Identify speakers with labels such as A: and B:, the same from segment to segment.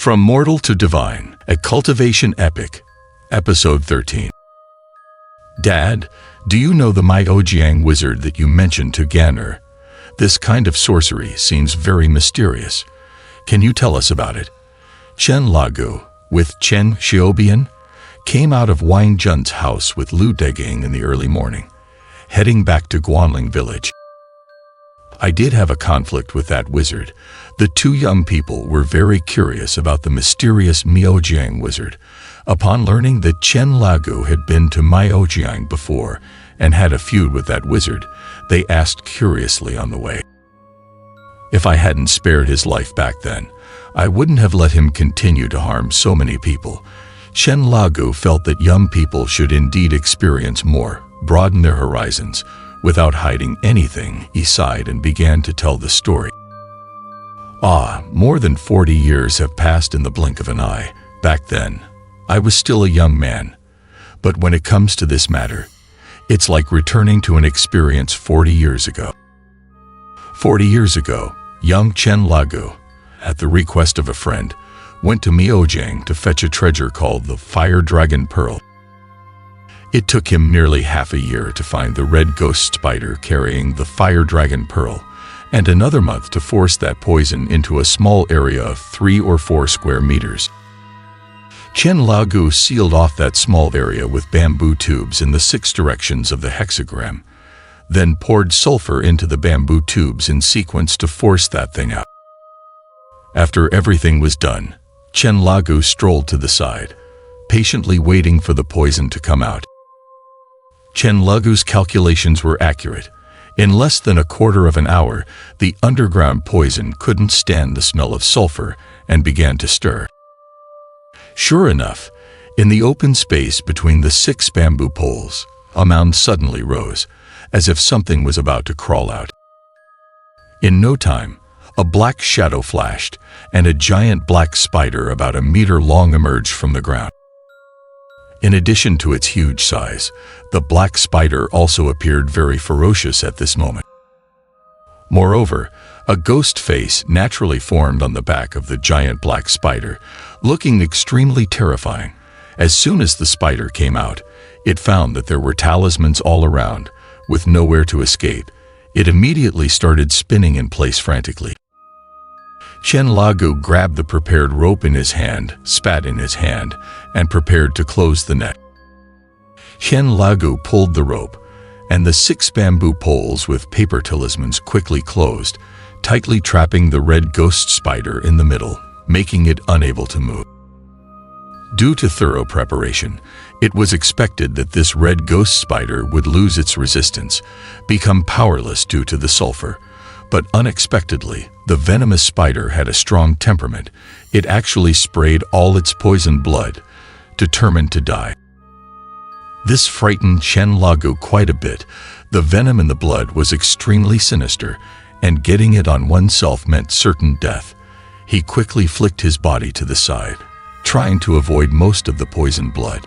A: From Mortal to Divine, a Cultivation Epic, Episode 13. Dad, do you know the Miaojiang wizard that you mentioned to Ganner? This kind of sorcery seems very mysterious. Can you tell us about it? Chen Lagu, with Chen Xiaobian, came out of Wang Jun's house with Lu Degang in the early morning, heading back to Guanling village. I did have a conflict with that wizard. The two young people were very curious about the mysterious Miaojiang wizard. Upon learning that Chen Lagu had been to Miaojiang before and had a feud with that wizard, they asked curiously on the way. If I hadn't spared his life back then, I wouldn't have let him continue to harm so many people. Chen Lagu felt that young people should indeed experience more, broaden their horizons. Without hiding anything, he sighed and began to tell the story. More than 40 years have passed in the blink of an eye. Back then, I was still a young man. But when it comes to this matter, it's like returning to an experience 40 years ago. 40 years ago, young Chen Lagu, at the request of a friend, went to Miaojiang to fetch a treasure called the Fire Dragon Pearl. It took him nearly half a year to find the red ghost spider carrying the Fire Dragon Pearl, and another month to force that poison into a small area of 3 or 4 square meters. Chen Lagu sealed off that small area with bamboo tubes in the 6 directions of the hexagram, then poured sulfur into the bamboo tubes in sequence to force that thing out. After everything was done, Chen Lagu strolled to the side, patiently waiting for the poison to come out. Chen Lagu's calculations were accurate. In less than a quarter of an hour, the underground poison couldn't stand the smell of sulfur and began to stir. Sure enough, in the open space between the 6 bamboo poles, a mound suddenly rose, as if something was about to crawl out. In no time, a black shadow flashed, and a giant black spider about 1 meter long emerged from the ground. In addition to its huge size, the black spider also appeared very ferocious at this moment. Moreover, a ghost face naturally formed on the back of the giant black spider, looking extremely terrifying. As soon as the spider came out, it found that there were talismans all around, with nowhere to escape. It immediately started spinning in place frantically. Chen Lagu grabbed the prepared rope in his hand, spat in his hand, and prepared to close the net. Chen Lagu pulled the rope, and the 6 bamboo poles with paper talismans quickly closed, tightly trapping the red ghost spider in the middle, making it unable to move. Due to thorough preparation, it was expected that this red ghost spider would lose its resistance, become powerless due to the sulfur. But unexpectedly, the venomous spider had a strong temperament. It actually sprayed all its poisoned blood, determined to die. This frightened Chen Lagu quite a bit. The venom in the blood was extremely sinister, and getting it on oneself meant certain death. He quickly flicked his body to the side, trying to avoid most of the poisoned blood.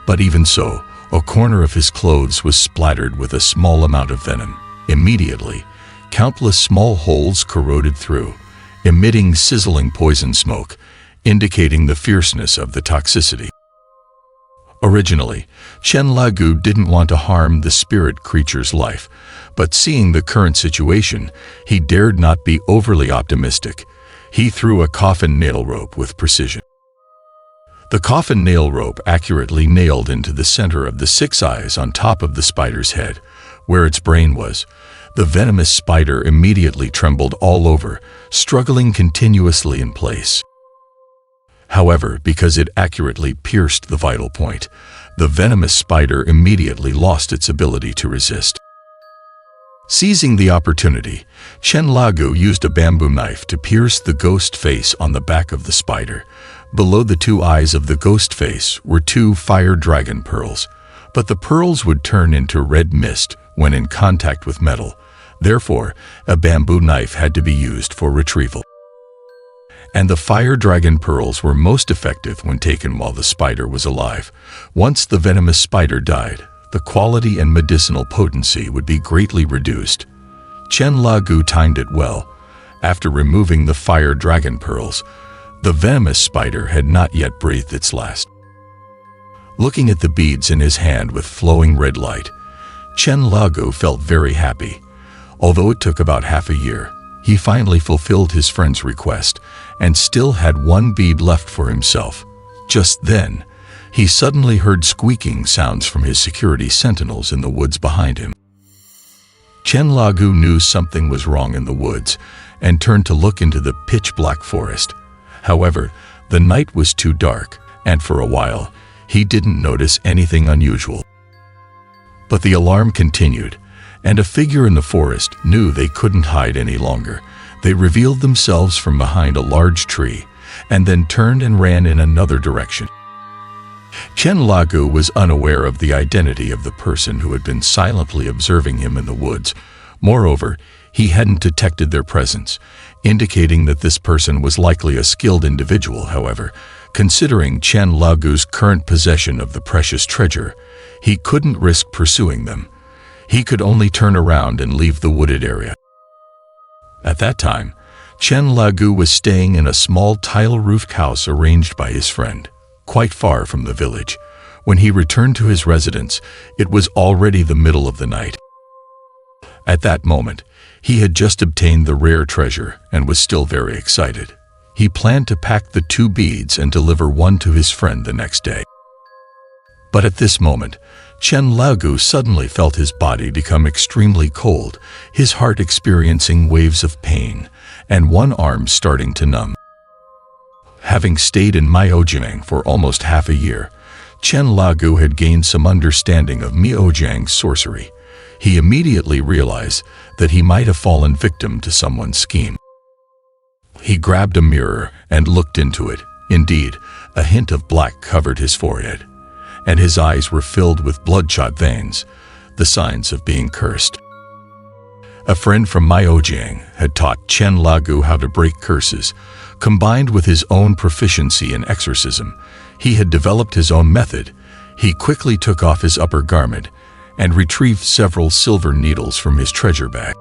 A: But even so, a corner of his clothes was splattered with a small amount of venom. Immediately, countless small holes corroded through, emitting sizzling poison smoke, indicating the fierceness of the toxicity. Originally, Chen Lagu didn't want to harm the spirit creature's life, but seeing the current situation, he dared not be overly optimistic. He threw a coffin nail rope with precision. The coffin nail rope accurately nailed into the center of the 6 eyes on top of the spider's head, where its brain was. The venomous spider immediately trembled all over, struggling continuously in place. However, because it accurately pierced the vital point, the venomous spider immediately lost its ability to resist. Seizing the opportunity, Chen Lagu used a bamboo knife to pierce the ghost face on the back of the spider. Below the 2 eyes of the ghost face were 2 fire dragon pearls, but the pearls would turn into red mist when in contact with metal. Therefore, a bamboo knife had to be used for retrieval. And the fire dragon pearls were most effective when taken while the spider was alive. Once the venomous spider died, the quality and medicinal potency would be greatly reduced. Chen Lagu timed it well. After removing the fire dragon pearls, The venomous spider had not yet breathed its last. Looking at the beads in his hand with flowing red light, Chen Lagu felt very happy. Although it took about half a year, he finally fulfilled his friend's request and still had one bead left for himself. Just then, he suddenly heard squeaking sounds from his security sentinels in the woods behind him. Chen Lagu knew something was wrong in the woods and turned to look into the pitch-black forest. However, the night was too dark, and for a while, he didn't notice anything unusual. But the alarm continued, and a figure in the forest knew they couldn't hide any longer. They revealed themselves from behind a large tree, and then turned and ran in another direction. Chen Lagu was unaware of the identity of the person who had been silently observing him in the woods. Moreover, he hadn't detected their presence, indicating that this person was likely a skilled individual. However, considering Chen Lagu's current possession of the precious treasure, he couldn't risk pursuing them. He could only turn around and leave the wooded area. At that time, Chen Lagu was staying in a small tile-roofed house arranged by his friend, quite far from the village. When he returned to his residence, it was already the middle of the night. At that moment, he had just obtained the rare treasure and was still very excited. He planned to pack the 2 beads and deliver one to his friend the next day. But at this moment, Chen Lagu suddenly felt his body become extremely cold, his heart experiencing waves of pain, and one arm starting to numb. Having stayed in Miaojiang for almost half a year, Chen Lagu had gained some understanding of Miaojiang's sorcery. He immediately realized that he might have fallen victim to someone's scheme. He grabbed a mirror and looked into it. Indeed, a hint of black covered his forehead, and his eyes were filled with bloodshot veins, the signs of being cursed. A friend from Miaojiang had taught Chen Lagu how to break curses. Combined with his own proficiency in exorcism, he had developed his own method. He quickly took off his upper garment and retrieved several silver needles from his treasure bag.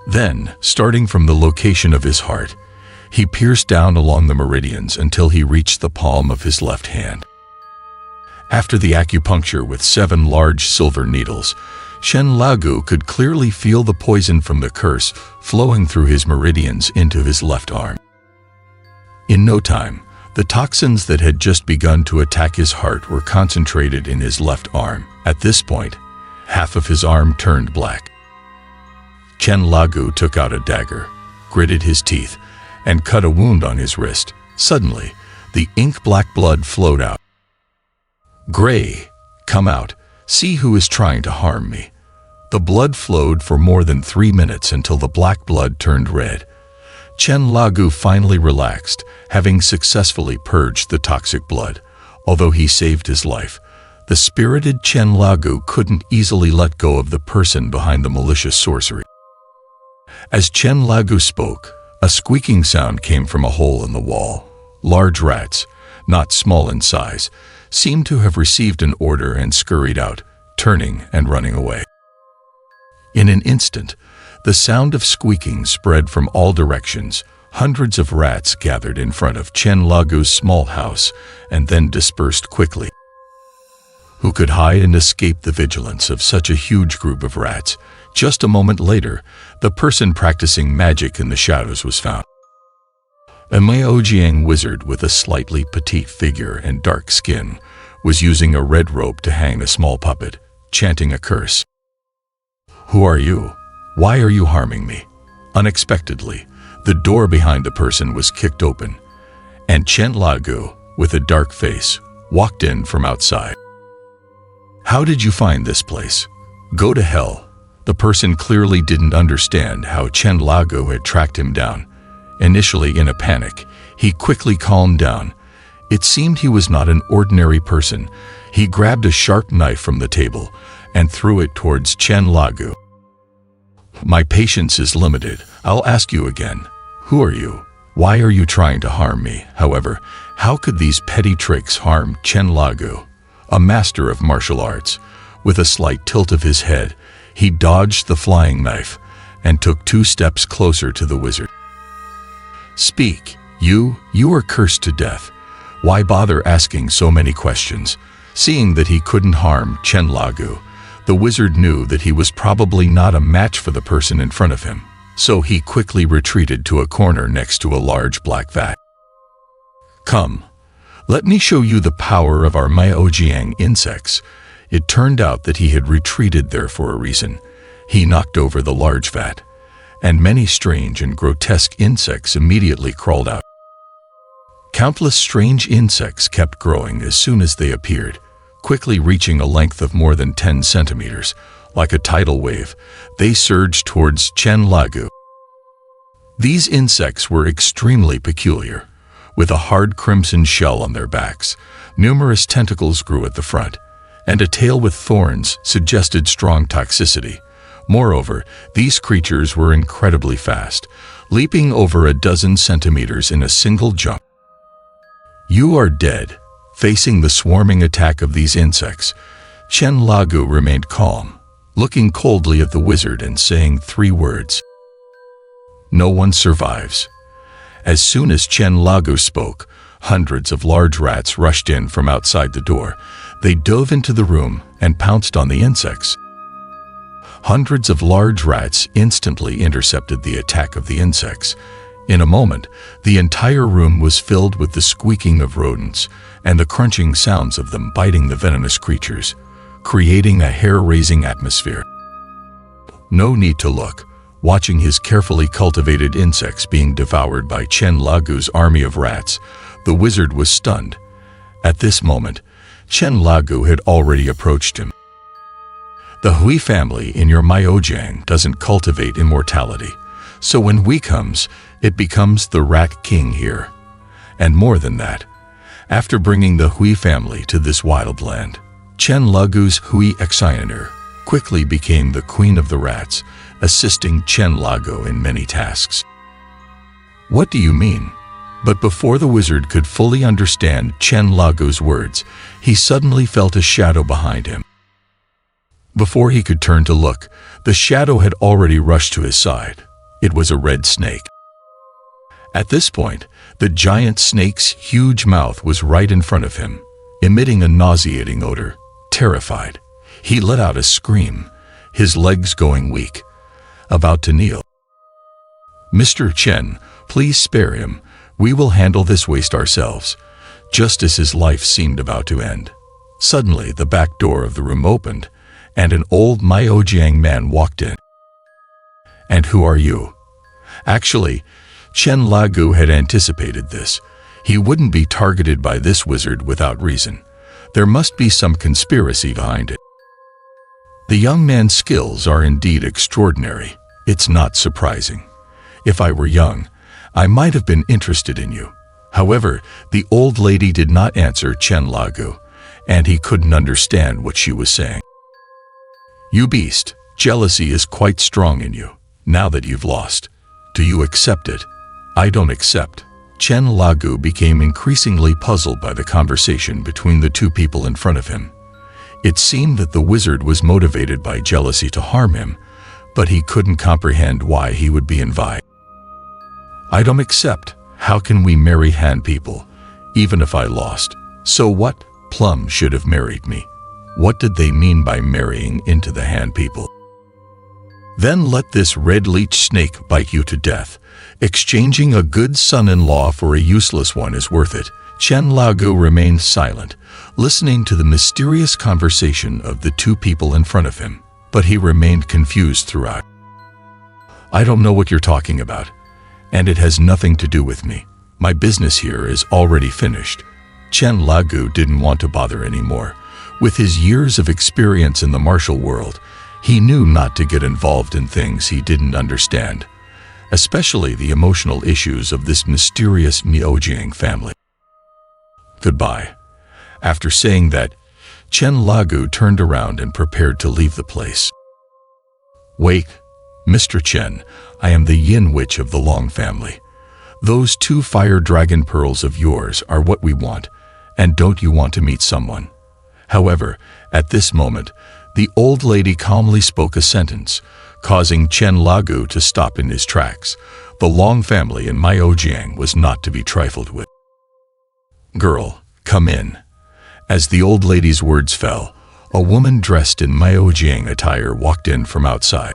A: Then, starting from the location of his heart, he pierced down along the meridians until he reached the palm of his left hand. After the acupuncture with 7 large silver needles, Chen Lagu could clearly feel the poison from the curse flowing through his meridians into his left arm. In no time, the toxins that had just begun to attack his heart were concentrated in his left arm. At this point, half of his arm turned black. Chen Lagu took out a dagger, gritted his teeth, and cut a wound on his wrist. Suddenly, the ink-black blood flowed out. "Gray, come out. See who is trying to harm me." The blood flowed for more than 3 minutes until the black blood turned red. Chen Lagu finally relaxed, having successfully purged the toxic blood. Although he saved his life, the spirited Chen Lagu couldn't easily let go of the person behind the malicious sorcery. As Chen Lagu spoke, a squeaking sound came from a hole in the wall. Large rats, not small in size, seemed to have received an order and scurried out, turning and running away. In an instant, the sound of squeaking spread from all directions. Hundreds of rats gathered in front of Chen Lagu's small house and then dispersed quickly. Who could hide and escape the vigilance of such a huge group of rats? Just a moment later, the person practicing magic in the shadows was found. A Miaojiang wizard with a slightly petite figure and dark skin was using a red rope to hang a small puppet, chanting a curse. "Who are you? Why are you harming me?" Unexpectedly, the door behind the person was kicked open, and Chen Lagu, with a dark face, walked in from outside. "How did you find this place?" "Go to hell." The person clearly didn't understand how Chen Lagu had tracked him down. Initially in a panic, he quickly calmed down. It seemed he was not an ordinary person. He grabbed a sharp knife from the table and threw it towards Chen Lagu. "My patience is limited. I'll ask you again. Who are you? Why are you trying to harm me?" However, how could these petty tricks harm Chen Lagu, a master of martial arts? With a slight tilt of his head, he dodged the flying knife and took 2 steps closer to the wizard. "Speak," You are cursed to death. Why bother asking so many questions? Seeing that he couldn't harm Chen Lagu, the wizard knew that he was probably not a match for the person in front of him, so he quickly retreated to a corner next to a large black vat. Come, let me show you the power of our Miaojiang insects. It turned out that he had retreated there for a reason. He knocked over the large vat, and many strange and grotesque insects immediately crawled out. Countless strange insects kept growing as soon as they appeared, quickly reaching a length of more than 10 centimeters. Like a tidal wave, they surged towards Chen Lagu. These insects were extremely peculiar. With a hard crimson shell on their backs, numerous tentacles grew at the front, and a tail with thorns suggested strong toxicity. Moreover, these creatures were incredibly fast, leaping over a dozen centimeters in a single jump. You are dead. Facing the swarming attack of these insects, Chen Lagu remained calm, looking coldly at the wizard and saying 3 words. No one survives. As soon as Chen Lagu spoke, hundreds of large rats rushed in from outside the door. They dove into the room and pounced on the insects. Hundreds of large rats instantly intercepted the attack of the insects. In a moment, the entire room was filled with the squeaking of rodents and the crunching sounds of them biting the venomous creatures, creating a hair-raising atmosphere. No need to look. Watching his carefully cultivated insects being devoured by Chen Lagu's army of rats, the wizard was stunned. At this moment, Chen Lagu had already approached him. The Hui family in your Miaojiang doesn't cultivate immortality, so when Hui comes, it becomes the Rat King here. And more than that, after bringing the Hui family to this wild land, Chen Lagu's Hui Exioner quickly became the queen of the rats, assisting Chen Lagu in many tasks. What do you mean? But before the wizard could fully understand Chen Lagu's words, he suddenly felt a shadow behind him. Before he could turn to look, the shadow had already rushed to his side. It was a red snake. At this point, the giant snake's huge mouth was right in front of him, emitting a nauseating odor. Terrified, he let out a scream, his legs going weak, about to kneel. Mr. Chen, please spare him. We will handle this waste ourselves. Just as his life seemed about to end, suddenly the back door of the room opened, and an old Miaojiang man walked in. And who are you? Actually, Chen Lagu had anticipated this. He wouldn't be targeted by this wizard without reason. There must be some conspiracy behind it. The young man's skills are indeed extraordinary. It's not surprising. If I were young, I might have been interested in you. However, the old lady did not answer Chen Lagu, and he couldn't understand what she was saying. You beast, jealousy is quite strong in you, now that you've lost. Do you accept it? I don't accept. Chen Lagu became increasingly puzzled by the conversation between the 2 people in front of him. It seemed that the wizard was motivated by jealousy to harm him, but he couldn't comprehend why he would be invited. I don't accept. How can we marry Han people, even if I lost? So what? Plum should have married me. What did they mean by marrying into the Han people? Then let this red leech snake bite you to death. Exchanging a good son-in-law for a useless one is worth it. Chen Lagu remained silent, listening to the mysterious conversation of the 2 people in front of him, but he remained confused throughout. I don't know what you're talking about, and it has nothing to do with me. My business here is already finished. Chen Lagu didn't want to bother anymore. With his years of experience in the martial world, he knew not to get involved in things he didn't understand, especially the emotional issues of this mysterious Miaojiang family. Goodbye. After saying that, Chen Lagu turned around and prepared to leave the place. Wait, Mr. Chen, I am the Yin Witch of the Long family. Those 2 fire dragon pearls of yours are what we want, and don't you want to meet someone? However, at this moment, the old lady calmly spoke a sentence, causing Chen Lagu to stop in his tracks. The Long family in Myojiang was not to be trifled with. "Girl, come in." As the old lady's words fell, a woman dressed in Myojiang attire walked in from outside.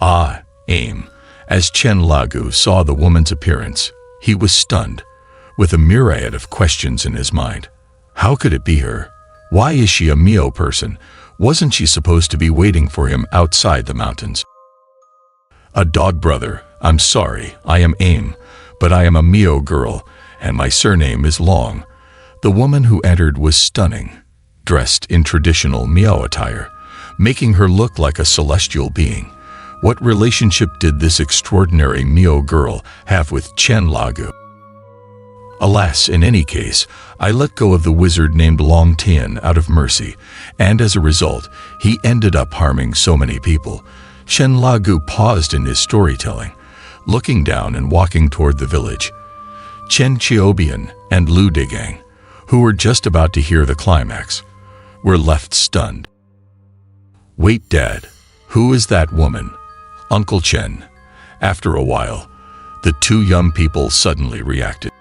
A: "Ah, aim." As Chen Lagu saw the woman's appearance, he was stunned, with a myriad of questions in his mind. How could it be her? Why is she a Mio person? Wasn't she supposed to be waiting for him outside the mountains? "A dog brother, I'm sorry, I am Aim, but I am a Mio girl, and my surname is Long." The woman who entered was stunning, dressed in traditional Mio attire, making her look like a celestial being. What relationship did this extraordinary Mio girl have with Chen Lagu? Alas, in any case, I let go of the wizard named Long Tian out of mercy, and as a result, he ended up harming so many people. Chen Lagu paused in his storytelling, looking down and walking toward the village. Chen Qiubian and Lu Digang, who were just about to hear the climax, were left stunned. "Wait, Dad, who is that woman?" "Uncle Chen." After a while, the two young people suddenly reacted.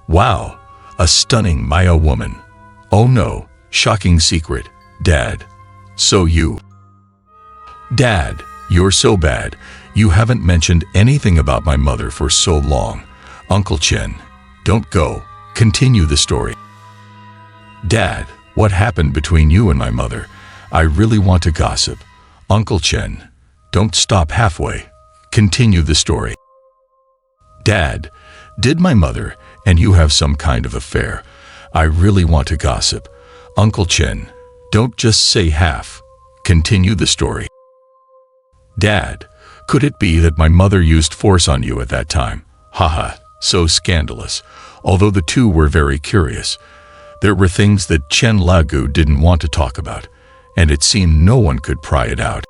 A: "Wow, a stunning Maya woman. Oh no, shocking secret, Dad. So you..." "Dad, you're so bad. You haven't mentioned anything about my mother for so long." "Uncle Chen, don't go. Continue the story." "Dad, what happened between you and my mother? I really want to gossip." "Uncle Chen, don't stop halfway. Continue the story." "Dad, did my mother and you have some kind of affair? I really want to gossip." "Uncle Chen, don't just say half. Continue the story." "Dad, could it be that my mother used force on you at that time?" "Haha, so scandalous." Although the two were very curious, there were things that Chen Lagu didn't want to talk about, and it seemed no one could pry it out.